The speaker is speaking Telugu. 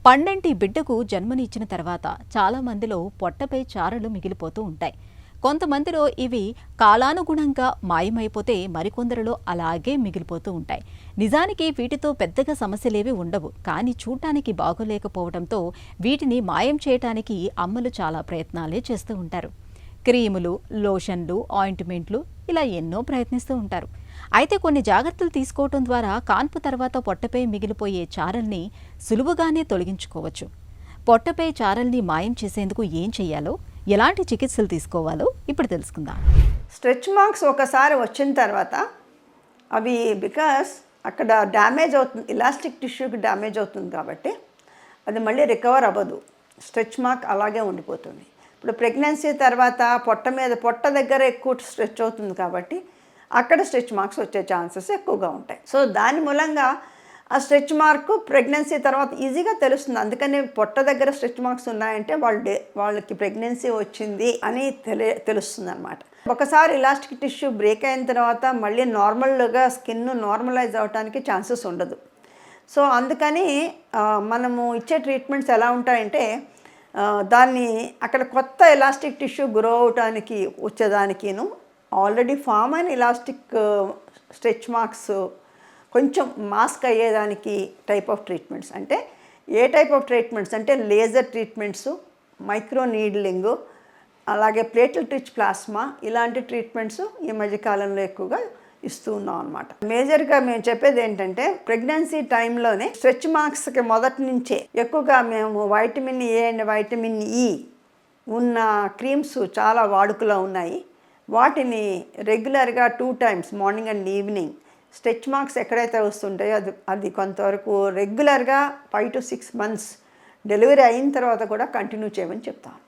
పండంటి బిడ్డకు జన్మనిచ్చిన తర్వాత చాలా మందిలో పొట్టపై చారలు మిగిలిపోతూ ఉంటాయి. కొంతమందిలో ఇవి కాలానుగుణంగా మాయమైపోతే మరికొందరిలో అలాగే మిగిలిపోతూ ఉంటాయి. నిజానికి వీటితో పెద్దగా సమస్యలేవి ఉండవు, కానీ చూడటానికి బాగోలేకపోవడంతో వీటిని మాయం చేయటానికి అమ్మలు చాలా ప్రయత్నాలే చేస్తూ ఉంటారు. క్రీములు, లోషన్లు, ఆయింట్మెంట్లు ఇలా ఎన్నో ప్రయత్నిస్తూ ఉంటారు. అయితే కొన్ని జాగ్రత్తలు తీసుకోవటం ద్వారా కాన్పు తర్వాత పొట్టపై మిగిలిపోయే చారల్ని సులువుగానే తొలగించుకోవచ్చు. పొట్టపై చారల్ని మాయం చేసేందుకు ఏం చేయాలో, ఎలాంటి చికిత్సలు తీసుకోవాలో ఇప్పుడు తెలుసుకుందాం. స్ట్రెచ్ మార్క్స్ ఒకసారి వచ్చిన తర్వాత అవి బికాస్ అక్కడ డ్యామేజ్ అవుతుంది, ఇలాస్టిక్ టిష్యూకి డ్యామేజ్ అవుతుంది కాబట్టి అది మళ్ళీ రికవర్ అవ్వదు. స్ట్రెచ్ మార్క్ అలాగే ఉండిపోతుంది. ఇప్పుడు ప్రెగ్నెన్సీ తర్వాత పొట్ట దగ్గర ఎక్కువ స్ట్రెచ్ అవుతుంది కాబట్టి అక్కడ స్ట్రెచ్ మార్క్స్ వచ్చే ఛాన్సెస్ ఎక్కువగా ఉంటాయి. సో దాని మూలంగా ఆ స్ట్రెచ్ మార్క్ ప్రెగ్నెన్సీ తర్వాత ఈజీగా తెలుస్తుంది. అందుకని పొట్ట దగ్గర స్ట్రెచ్ మార్క్స్ ఉన్నాయంటే వాళ్ళకి ప్రెగ్నెన్సీ వచ్చింది అని తెలుస్తుంది అనమాట. ఒకసారి ఇలాస్టిక్ టిష్యూ బ్రేక్ అయిన తర్వాత మళ్ళీ నార్మల్గా స్కిన్ నార్మలైజ్ అవడానికి ఛాన్సెస్ ఉండదు. సో అందుకని మనము ఇచ్చే ట్రీట్మెంట్స్ ఎలా ఉంటాయంటే దాన్ని అక్కడ కొత్త ఎలాస్టిక్ టిష్యూ గ్రో అవటానికి వచ్చేదానికిను ఆల్రెడీ ఫామ్ అయిన ఇలాస్టిక్ స్ట్రెచ్ మార్క్స్ కొంచెం మాస్క్ అయ్యేదానికి టైప్ ఆఫ్ ట్రీట్మెంట్స్. అంటే ఏ టైప్ ఆఫ్ ట్రీట్మెంట్స్ అంటే లేజర్ ట్రీట్మెంట్స్, మైక్రో నీడ్లింగ్, అలాగే ప్లేటెడ్ రిచ్ ప్లాస్మా, ఇలాంటి ట్రీట్మెంట్స్ ఈ మధ్యకాలంలో ఎక్కువగా ఇస్తూ ఉన్నాం అనమాట. మేజర్గా మేము చెప్పేది ఏంటంటే ప్రెగ్నెన్సీ టైంలోనే స్ట్రెచ్ మార్క్స్కి మొదటి నుంచే ఎక్కువగా మేము vitamin A and vitamin E ఉన్న క్రీమ్స్ చాలా వాడుకలో ఉన్నాయి. వాటిని రెగ్యులర్గా 2 times morning and evening stretch marks ఎక్కడైతే వస్తుంటాయో అది కొంతవరకు రెగ్యులర్గా 5 to 6 months డెలివరీ అయిన తర్వాత కూడా కంటిన్యూ చేయమని చెప్తాను.